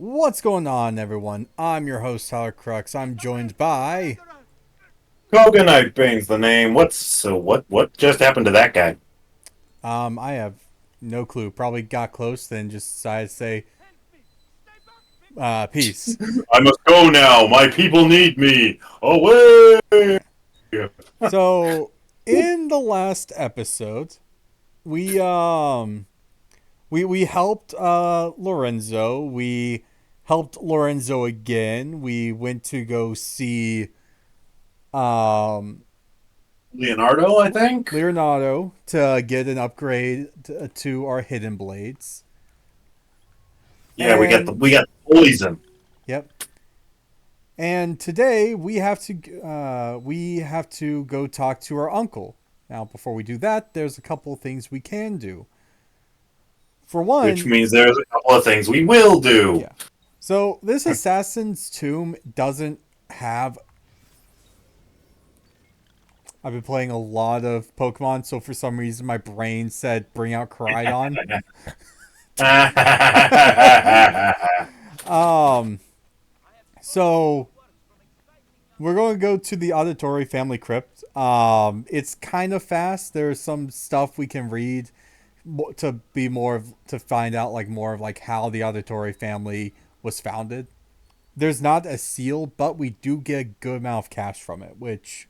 What's going on, everyone? I'm your host, Tyler Crux. I'm joined by. Kohga Nightbane's the name. What just happened to that guy? I have no clue. Probably got close, then just decided to say, peace. I must go now. My people need me. Away! So, in the last episode, we we helped Lorenzo. We helped Lorenzo again. We went to go see um Leonardo, I think. Leonardo to get an upgrade to our hidden blades. Yeah, we got the And we got poison. yep. And today we have to go talk to our uncle. Now, before we do that, there's a couple of things we can do. For Which one, means there's a couple of things we will do. yeah. So this assassin's tomb doesn't have. I've been playing a lot of Pokemon, so for some reason my brain said bring out Koridon. um. So we're going to go to the Auditore family crypt. It's kind of fast. There's some stuff we can read to be more of, to find out like more of like how the Auditore family was founded. There's not a seal, but we do get a good amount of cash from it, which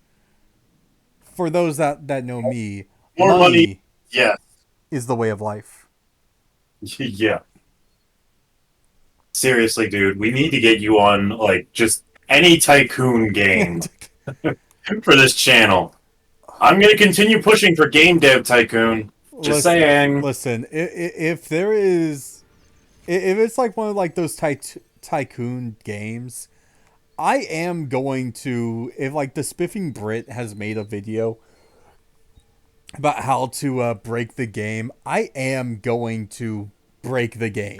for those that know me, More money. money Yes. is the way of life. Yeah. Seriously, dude, we need to get you on like just any tycoon game for this channel. I'm gonna continue pushing for Game Dev Tycoon. Just listen, saying. listen. If there is, if it's like one of like those tycoon games, I am going to, if like the Spiffing Brit has made a video about how to break the game, I am going to break the game.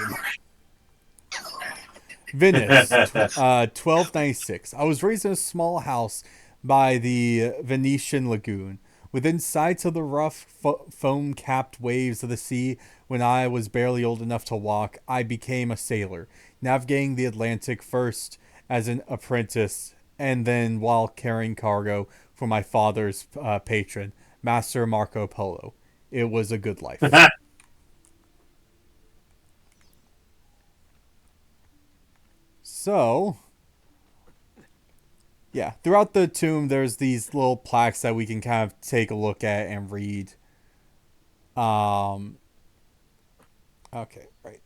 Venice, 1296. I was raised in a small house by the Venetian lagoon, within sight of the rough foam capped waves of the sea. When I was barely old enough to walk, I became a sailor, navigating the Atlantic first as an apprentice and then while carrying cargo for my father's patron, Master Marco Polo. It was a good life. So, yeah, throughout the tomb, there's these little plaques that we can kind of take a look at and read. Um, okay, right.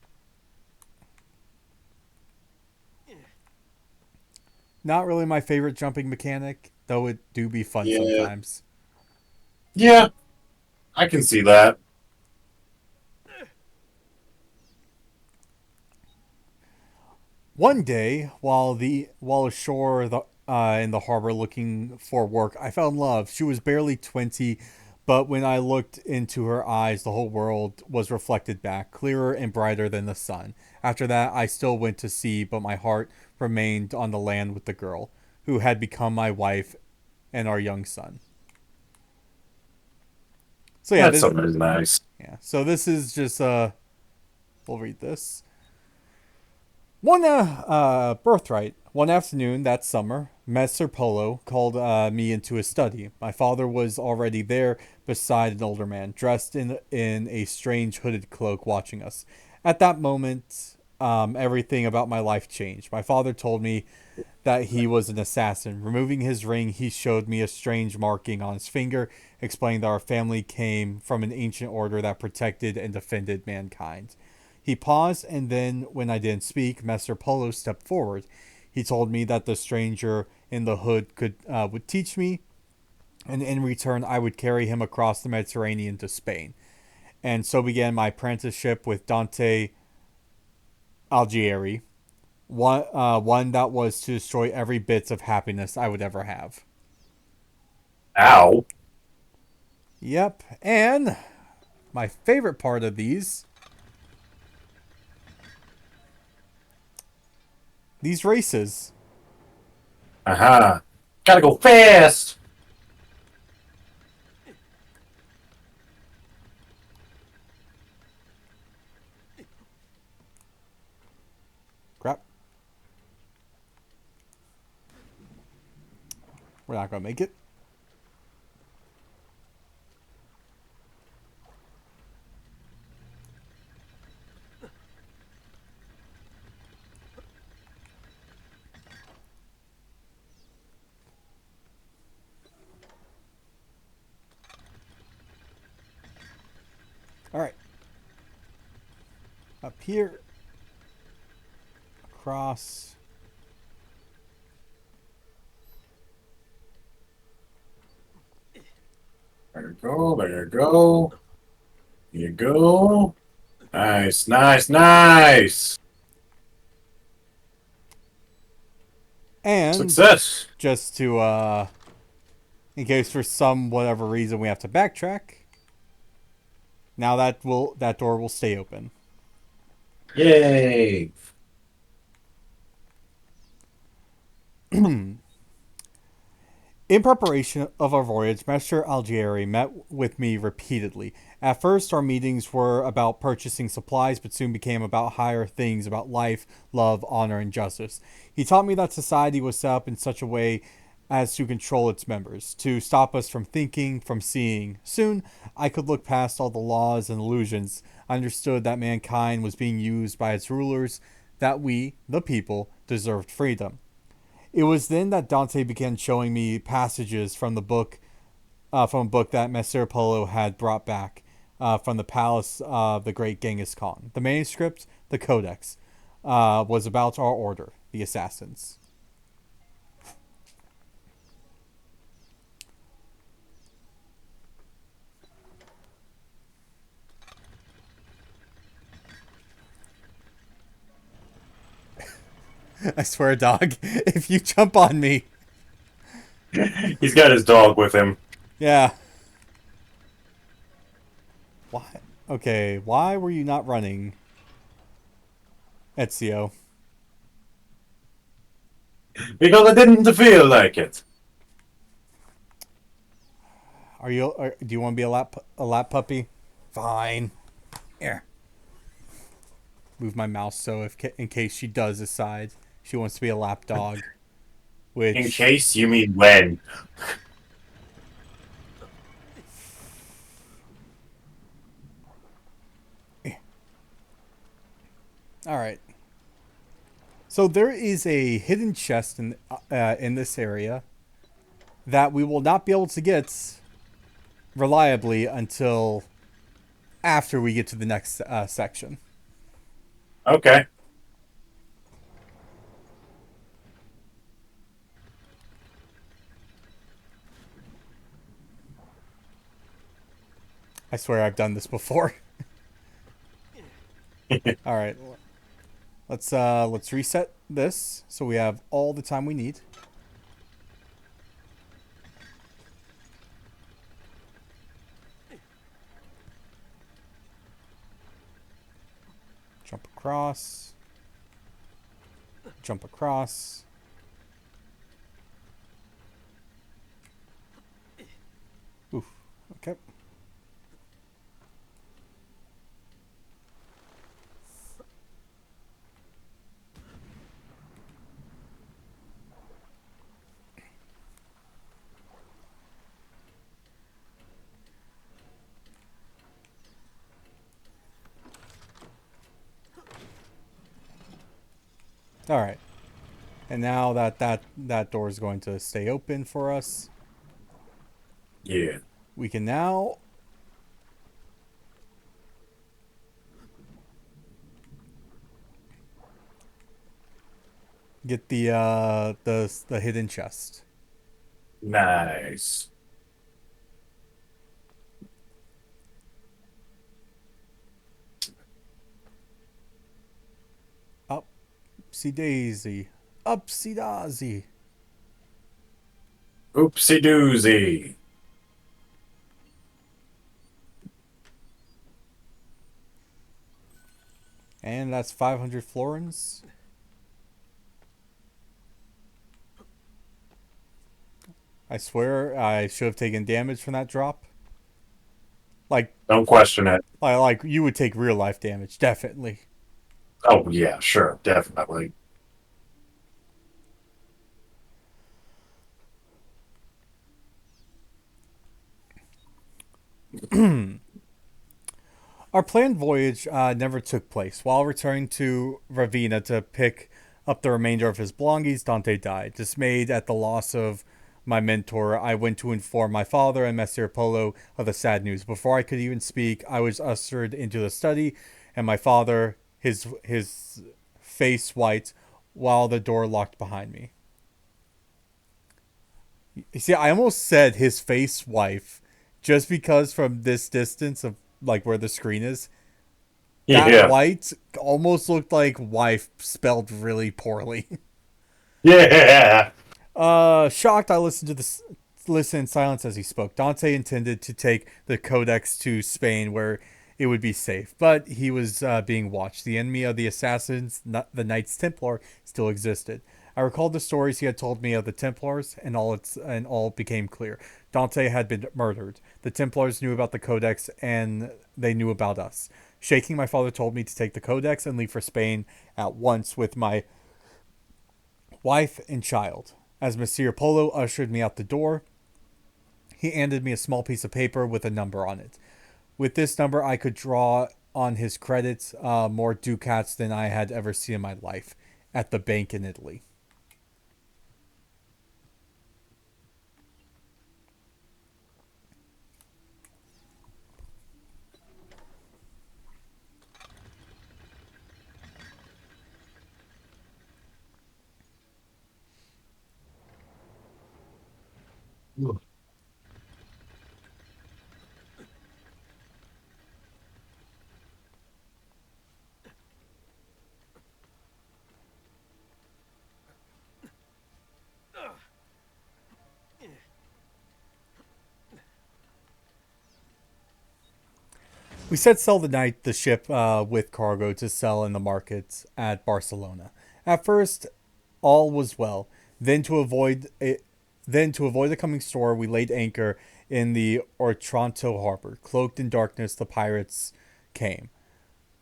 Not really my favorite jumping mechanic, though it do be fun Yeah. sometimes. Yeah, I can see that. One day, while ashore in the harbor looking for work, I fell in love. She was barely 20, but when I looked into her eyes, the whole world was reflected back, clearer and brighter than the sun. After that, I still went to sea, but my heart remained on the land with the girl, who had become my wife and our young son. So yeah, That's this something nice. yeah. So this is just we'll read this. One birthright. One afternoon that summer, Messer Polo called me into his study. My father was already there beside an older man, dressed in a strange hooded cloak, watching us. At that moment, everything about my life changed. My father told me that he was an assassin. Removing his ring, he showed me a strange marking on his finger, explaining that our family came from an ancient order that protected and defended mankind. He paused, and then, when I didn't speak, Master Polo stepped forward. He told me that the stranger in the hood would teach me, and in return, I would carry him across the Mediterranean to Spain. And so began my apprenticeship with Dante Alighieri, one that was to destroy every bit of happiness I would ever have. Ow. Yep, and my favorite part of these races. Aha. Gotta go fast. Crap. We're not gonna make it. Alright. Up here. Across. There you go. There you go. There you go. Nice, nice, nice. And Success. just to in case for some whatever reason we have to backtrack. Now that door will stay open. Yay. In preparation of our voyage, Master Algieri met with me repeatedly. At first, our meetings were about purchasing supplies, but soon became about higher things about life, love, honor, and justice. He taught me that society was set up in such a way as to control its members, to stop us from thinking, from seeing. Soon, I could look past all the laws and illusions. I understood that mankind was being used by its rulers, that we, the people, deserved freedom. It was then that Dante began showing me passages from from a book that Messer Polo had brought back from the palace of the great Genghis Khan. The manuscript, the Codex, was about our order, the assassins. I swear, dog, if you jump on me. He's got his dog with him. Yeah. Why? Okay, why were you not running, Ezio? Because I didn't feel like it. Do you want to be a lap puppy? Fine. Here. Move my mouse so in case she does decide she wants to be a lap dog. Which, In case you mean when. all right. So there is a hidden chest in this area that we will not be able to get reliably until after we get to the next section. Okay. I swear I've done this before. All right. Let's reset this so we have all the time we need. Jump across. Jump across. Oof. Okay. All right. And now that door is going to stay open for us, Yeah. we can now get the hidden chest. Nice. Upsy daisy. Upsy daisy. Oopsie doozy. And that's 500 florins. I swear I should have taken damage from that drop. Don't question it. Like you would take real life damage, definitely. Oh, yeah, sure. Definitely. Our planned voyage never took place. While returning to Ravenna to pick up the remainder of his belongings, Dante died. Dismayed at the loss of my mentor, I went to inform my father and Messer Polo of the sad news. Before I could even speak, I was ushered into the study, and my father, his face white, while the door locked behind me. You see, I almost said his face wife, just because from this distance of like where the screen is, that Yeah. white almost looked like wife spelled really poorly. Yeah. Shocked, I listened in silence as he spoke. Dante intended to take the Codex to Spain, where it would be safe, but he was being watched. The enemy of the assassins, the Knights Templar, still existed. I recalled the stories he had told me of the Templars, and all became clear. Dante had been murdered. The Templars knew about the Codex, and they knew about us. Shaking, my father told me to take the Codex and leave for Spain at once with my wife and child. As Monsieur Polo ushered me out the door, he handed me a small piece of paper with a number on it. With this number, I could draw on his credits more ducats than I had ever seen in my life at the bank in Italy. We set sail the night the ship with cargo to sell in the markets at Barcelona. At first, all was well. Then to avoid it, then to avoid the coming storm, we laid anchor in the Otranto harbor. Cloaked in darkness, the pirates came.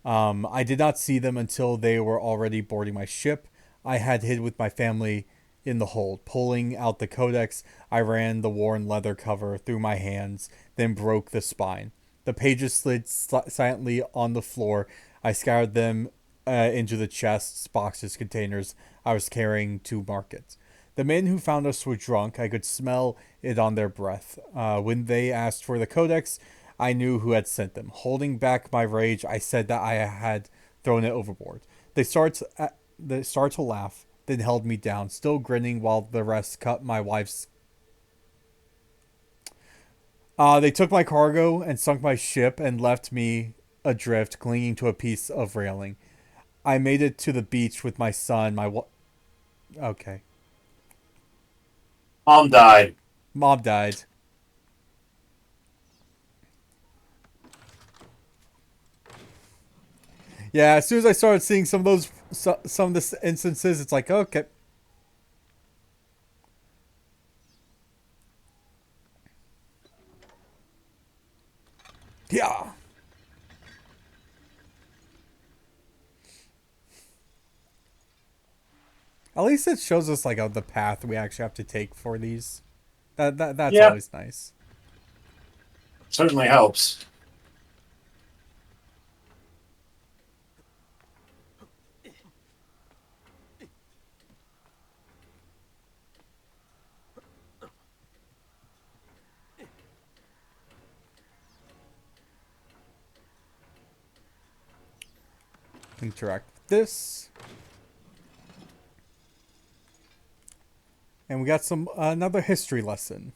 I did not see them until they were already boarding my ship. I had hid with my family in the hold. Pulling out the codex, I ran the worn leather cover through my hands, then broke the spine. The pages slid silently on the floor. I scoured them into the chests, boxes, containers I was carrying to market. The men who found us were drunk. I could smell it on their breath. When they asked for the codex, I knew who had sent them. Holding back my rage, I said that I had thrown it overboard. They started to laugh, then held me down, still grinning while the rest cut my wife's. They took my cargo and sunk my ship and left me adrift, clinging to a piece of railing. I made it to the beach with my son. Okay. Mom died. Mom died. Yeah, as soon as I started seeing some of the instances, it's like, okay. Yeah. At least it shows us like the path we actually have to take for these. That's Yeah, always nice. certainly helps. Interact with this, and we got some another history lesson.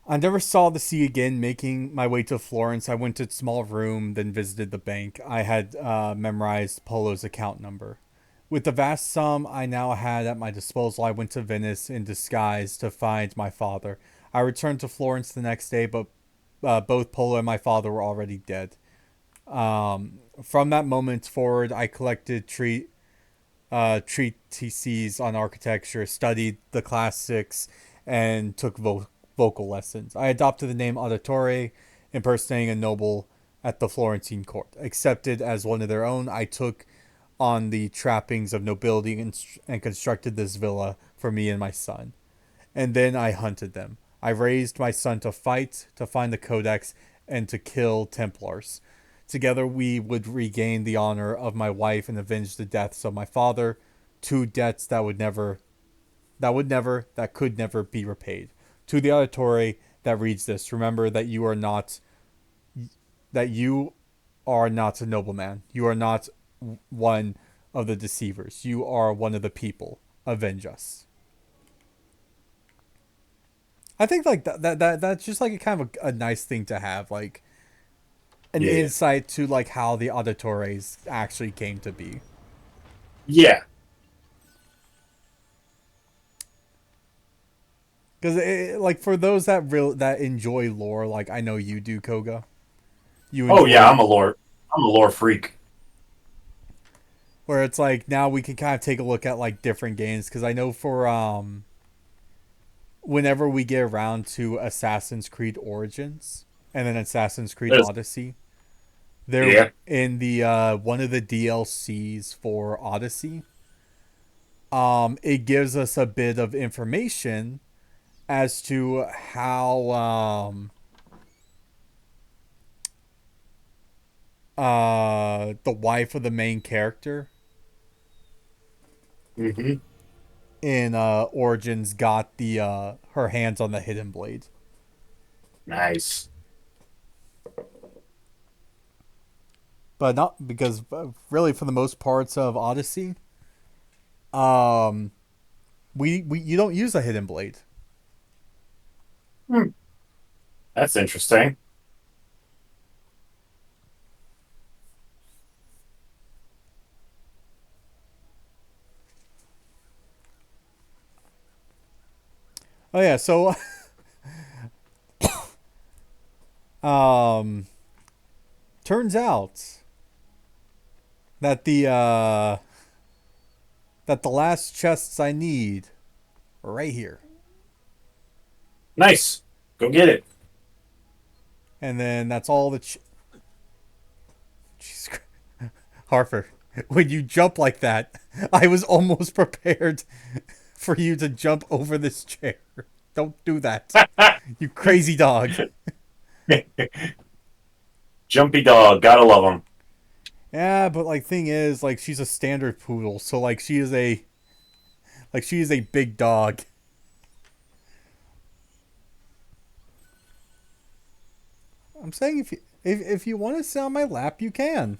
I never saw the sea again. Making my way to Florence, I went to a small room, then visited the bank. I had memorized Polo's account number. With the vast sum I now had at my disposal, I went to Venice in disguise to find my father. I returned to Florence the next day, but both Polo and my father were already dead. From that moment forward, I collected treatises on architecture, studied the classics, and took vocal lessons. I adopted the name Auditore, impersonating a noble at the Florentine court. Accepted as one of their own, I took on the trappings of nobility and constructed this villa for me and my son. And then I hunted them. I raised my son to fight, to find the Codex, and to kill Templars. Together we would regain the honor of my wife and avenge the deaths of my father, two debts that could never be repaid. To the auditory that reads this, remember that you are not a nobleman. You are not one of the deceivers. You are one of the people. Avenge us. I think like that's just like a kind of a nice thing to have, like an Yeah. insight to like how the auditores actually came to be. Yeah. Because like for those that enjoy lore, like I know you do, Koga. You Oh yeah, enjoy I'm a lore freak. where it's like now we can kind of take a look at like different games because I know for whenever we get around to Assassin's Creed Origins and then Assassin's Creed There's- Odyssey, they're yeah. in the one of the DLCs for Odyssey. It gives us a bit of information as to how the wife of the main character Hmm. in Origins got the her hands on the hidden blade. Nice. But not because really for the most parts of Odyssey, um we you don't use a hidden blade. Hmm. That's interesting. Oh yeah, so um turns out that the last chests I need are right here. Nice. Go get it. And then that's all the Jesus Christ. Harper, when you jump like that, I was almost prepared for you to jump over this chair. Don't do that. You crazy dog. Jumpy dog, gotta love him. Yeah, but like thing is, like she's a standard poodle, so like she is a big dog. I'm saying if you want to sit on my lap, you can.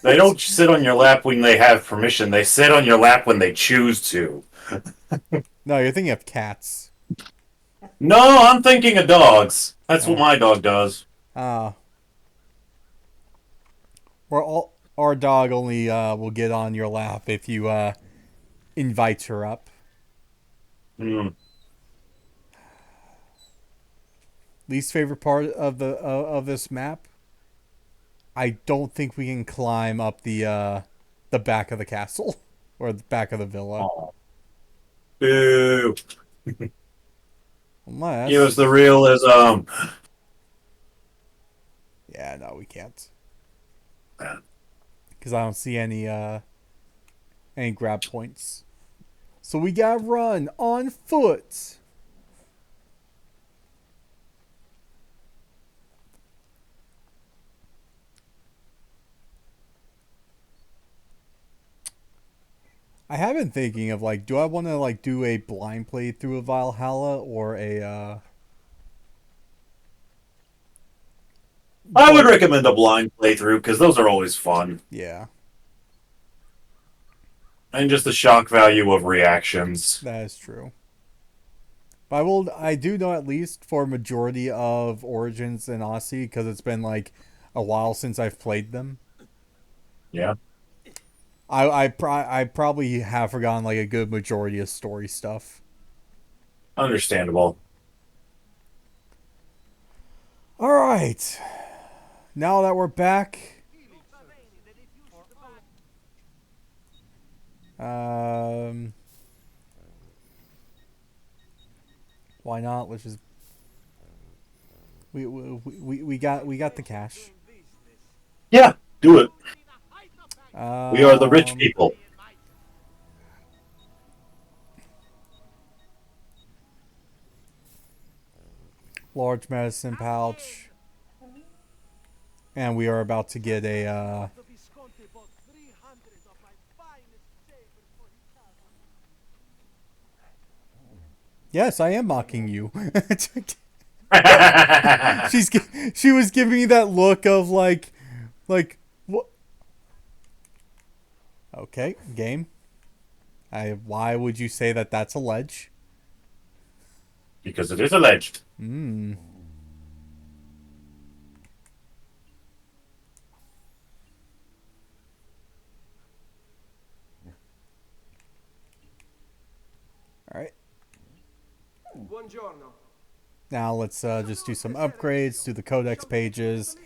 They don't sit on your lap when they have permission. They sit on your lap when they choose to. No, you're thinking of cats. No, I'm thinking of dogs. That's what Oh, my dog does. uh, we're all our dog only will get on your lap if you invite her up. Mm. Least favorite part of this map. I don't think we can climb up the back of the castle or the back of the villa. Oh. Boo. Give us Unless, the realism. yeah, no, we can't because I don't see any grab points. So we gotta run on foot. I have been thinking of like, do I want to like do a blind playthrough of Valhalla or a I would but recommend a blind playthrough because those are always fun. yeah, And just the shock value of reactions. that is true. But I do know at least for majority of Origins and Odyssey because it's been like a while since I've played them. Yeah, I probably have forgotten like a good majority of story stuff. understandable. All right, now that we're back, um, why not? Let's just we got the cash. Yeah, do it. We are the rich Um, people. large medicine pouch. And we are about to get a, Yes, I am mocking you. She's she was giving me that look of like what? Okay, game. Why would you say that that's a ledge? Because it is alleged. Hmm. All right. Buongiorno. Now let's just do some upgrades to the codex pages.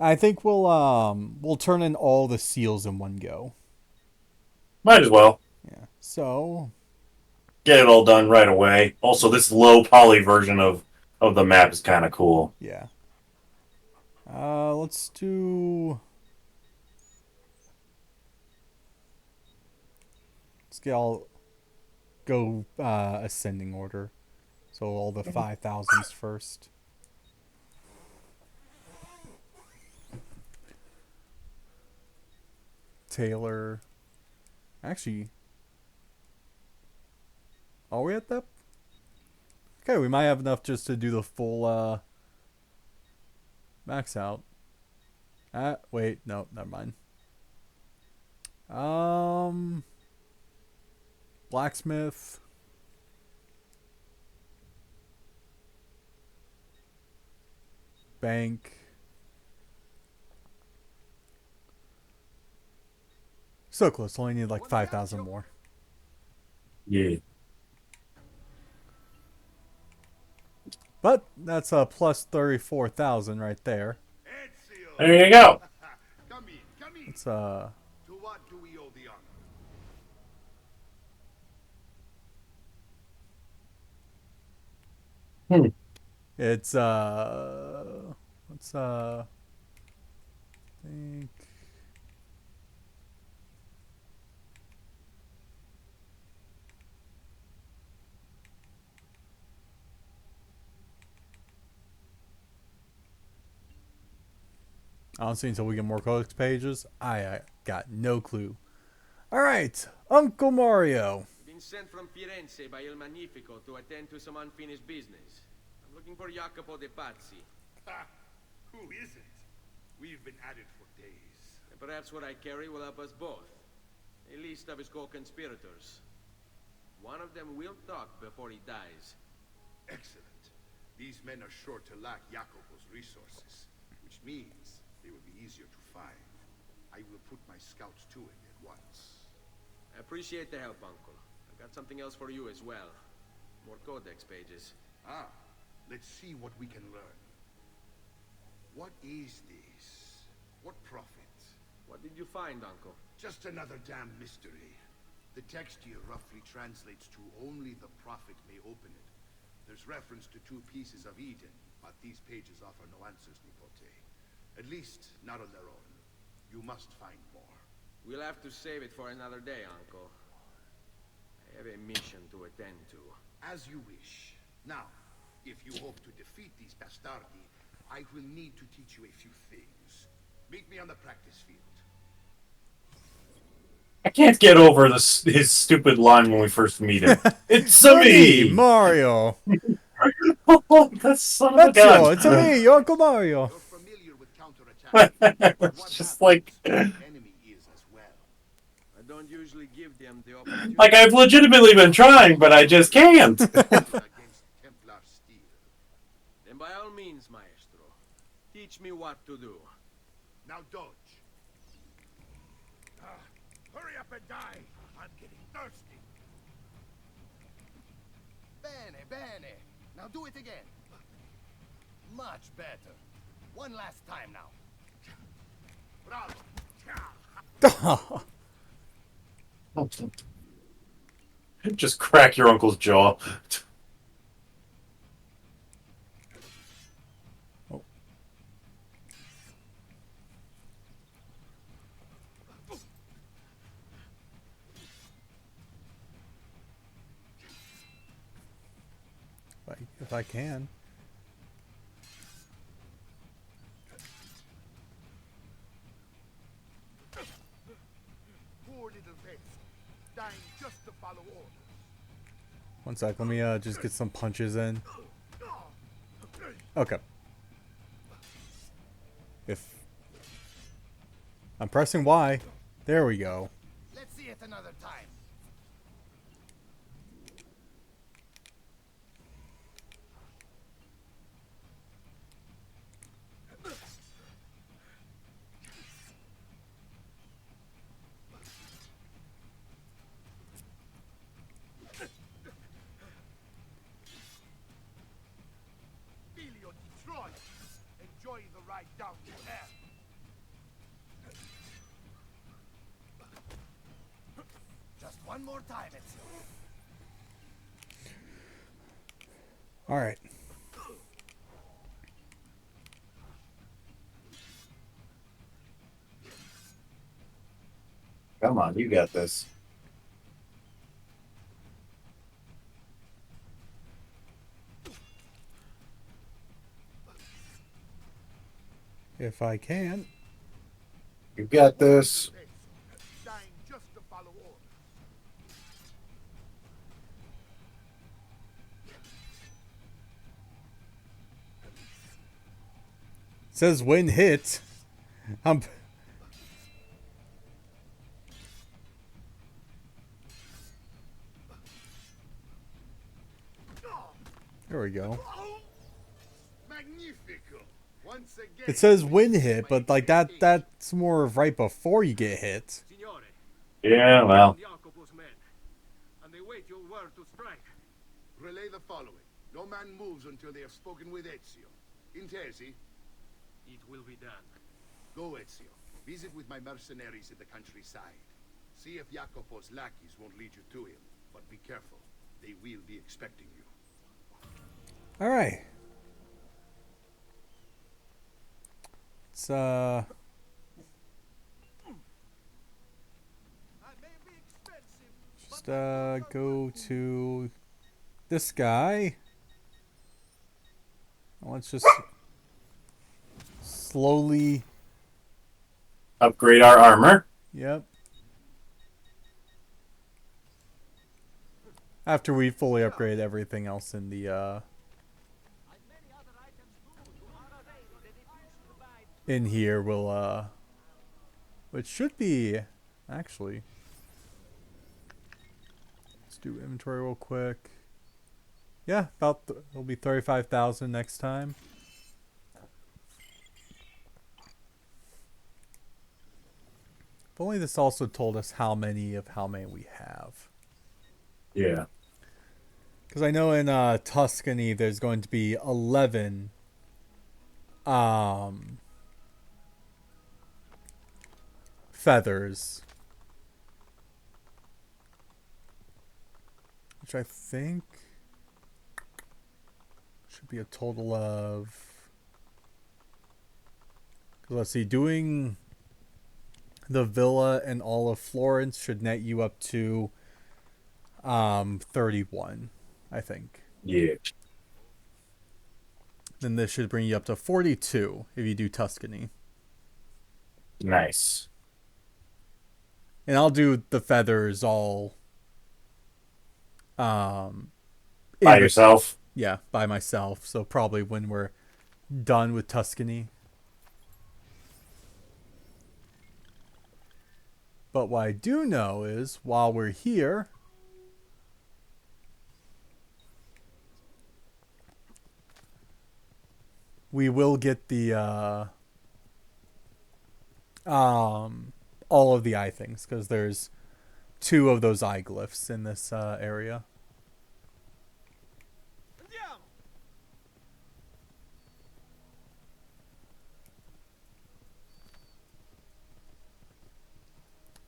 I think we'll turn in all the seals in one go. Might as well. Yeah. So Get it all done right away. Also, this low poly version of the map is kind of cool. yeah. Let's do. Let's get all go ascending order. So all the 5,000s first. Taylor. Actually, are we at that? Okay, we might have enough just to do the full max out. Wait, no, never mind. Blacksmith. Bank. So close. Only need like 5,000 more. Yeah. But that's a plus 34,000 right there. There you go. Come in, come in. It's To what do we owe the honor? it's let's think. Honestly, until we get more codex pages, I got no clue. All right, Uncle Mario. Been sent from Firenze by Il Magnifico to attend to some unfinished business. I'm looking for Jacopo de Pazzi. Ha! Who isn't? We've been at it for days. And perhaps what I carry will help us both. A list of his co-conspirators. One of them will talk before he dies. Excellent. These men are sure to lack Jacopo's resources, which means they will be easier to find. I will put my scouts to it at once. I appreciate the help, Uncle. I've got something else for you as well. More codex pages. Ah, let's see what we can learn. What is this? What prophet? What did you find, Uncle? Just another damn mystery. The text here roughly translates to only the prophet may open it. There's reference to 2 pieces of Eden, but these pages offer no answers, Nipote. At least, not on their own. You must find more. We'll have to save it for another day, Uncle. I have a mission to attend to. As you wish. Now, if you hope to defeat these bastardi, I will need to teach you a few things. Meet me on the practice field. I can't get over his stupid line when we first meet him. It's a me, Mario. Oh, that son of a That's you. gun. It's a me, your Uncle Mario. You're familiar with counterattack. But what It's just happens like, when the enemy is as well? I don't usually give them the opportunity. like I've legitimately been trying, but I just can't. Against Templar steel. Then by all means, Maestro. Teach me what to do. Now dodge. Hurry up and die. I'm getting thirsty. Bene, bene. Now do it again. Much better. One last time now. Bravo. Just crack your uncle's jaw. If I can. dying just to follow orders. One sec, let me just get some punches in. Okay. If I'm pressing Y, there we go. Let's see it another time. Filio Detroit! Enjoy the ride down to hell. Just one more time, it's All right. Come on, you got this. If I can. You got this. Dying just to follow orders. It says when hit. There we go. Magnifico! Once again, It says when hit, but like that's more of right before you get hit. Signore, Yeah, well. Jacopo's men, and they wait your word to strike. relay the following. No man moves until they have spoken with Ezio. Intesi, It will be done. go Ezio. Visit with my mercenaries in the countryside. See if Jacopo's lackeys won't lead you to him. But be careful. They will be expecting you. All right. Let's That may be expensive, just go to this guy. Let's just slowly. Upgrade our armor. Yep. After we fully upgrade everything else in the in here, we'll which should be actually. Let's do inventory real quick. Yeah, it'll be 35,000 next time. If only this also told us how many we have. Yeah. Because I know in Tuscany there's going to be 11 feathers. Which I think should be a total of... Let's see, doing the villa and all of Florence should net you up to 31, I think. Yeah. Then this should bring you up to 42 if you do Tuscany. Nice. And I'll do the feathers all By yourself. Yeah, by myself. So probably when we're done with Tuscany. But what I do know is while we're here, we will get the all of the eye things, because there's 2 of those eye glyphs in this area.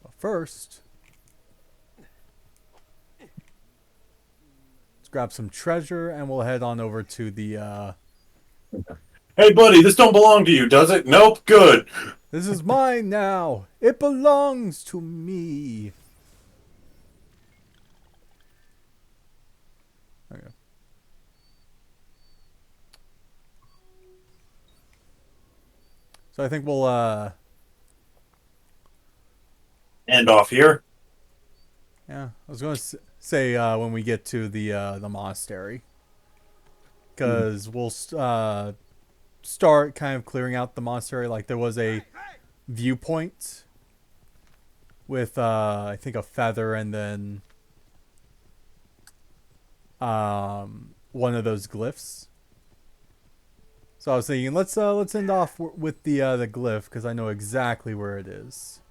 But first, let's grab some treasure and we'll head on over to the Hey, buddy, this don't belong to you, does it? Nope. Good. this is mine now. It belongs to me. Okay. So I think we'll End off here. Yeah, I was going to say when we get to the monastery, because we'll start kind of clearing out the monastery. Like there was a viewpoint with I think a feather and then one of those glyphs. So I was thinking let's end off with the glyph because I know exactly where it is.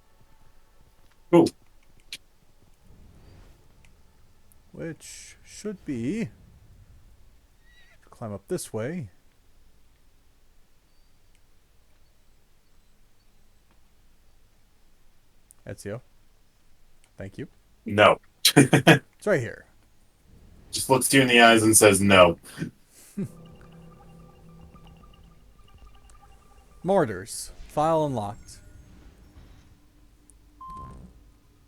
Cool. Which should be climb up this way. Ezio. Thank you. No. It's right here. Just looks you in the eyes and says no. Mortars. File unlocked.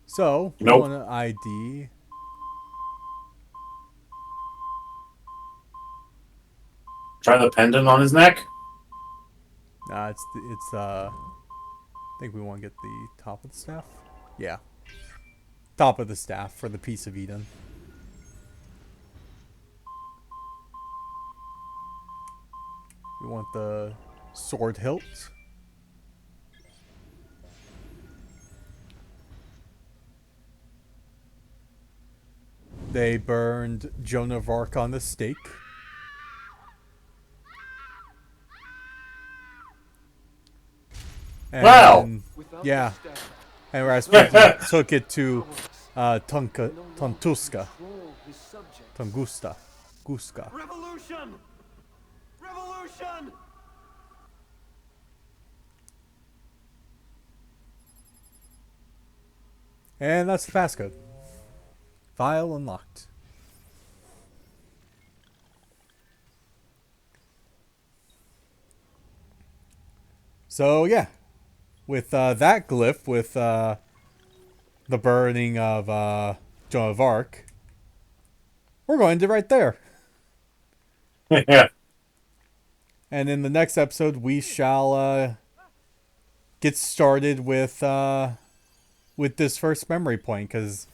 So, we Nope. want to ID. Try the pendant on his neck. Nah, it's I think we want to get the top of the staff. Yeah. Top of the staff for the Piece of Eden. We want the sword hilt. They burned Joan of Arc on the stake. And, Wow. yeah. And Rasputin took it to Tunguska. Guska. Revolution! Revolution! And that's the passcode. File unlocked. So yeah, with that glyph, with the burning of Joan of Arc, we're going to right there. Yeah. And in the next episode, we shall get started with this first memory point, because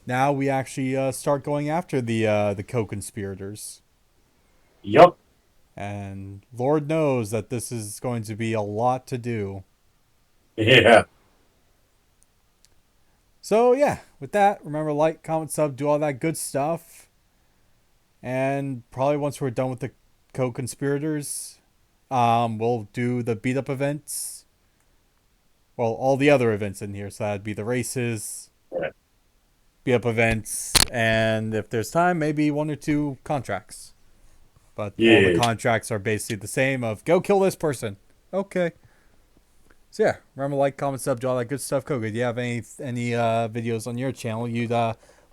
now we actually start going after the co-conspirators. Yup. And Lord knows that this is going to be a lot to do. Yeah. So yeah, with that, remember like, comment, sub, do all that good stuff. And probably once we're done with the co-conspirators, we'll do the beat up events. Well, all the other events in here. So that'd be the races, Yeah. beat up events, and if there's time, maybe one or two contracts. But all the Yeah. contracts are basically the same of go kill this person. Okay. So yeah, remember like, comment, sub, do all that good stuff. Kohga, do you have any videos on your channel you'd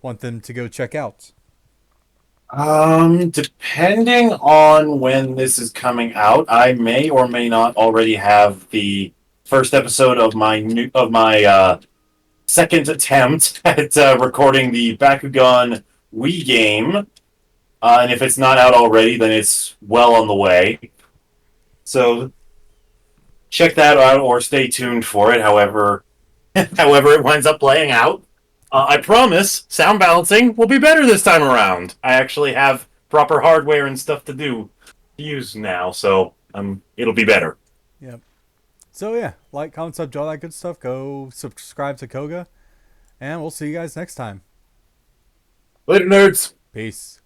want them to go check out? Depending on when this is coming out, I may or may not already have the first episode of my second attempt at recording the Bakugan Wii game. And if it's not out already, then it's well on the way. So check that out or stay tuned for it, however it winds up playing out. I promise sound balancing will be better this time around. I actually have proper hardware and stuff to use now, so it'll be better. Yep. So yeah, like, comment, sub, do all that good stuff. Go subscribe to Kohga, and we'll see you guys next time. Later, nerds! Peace.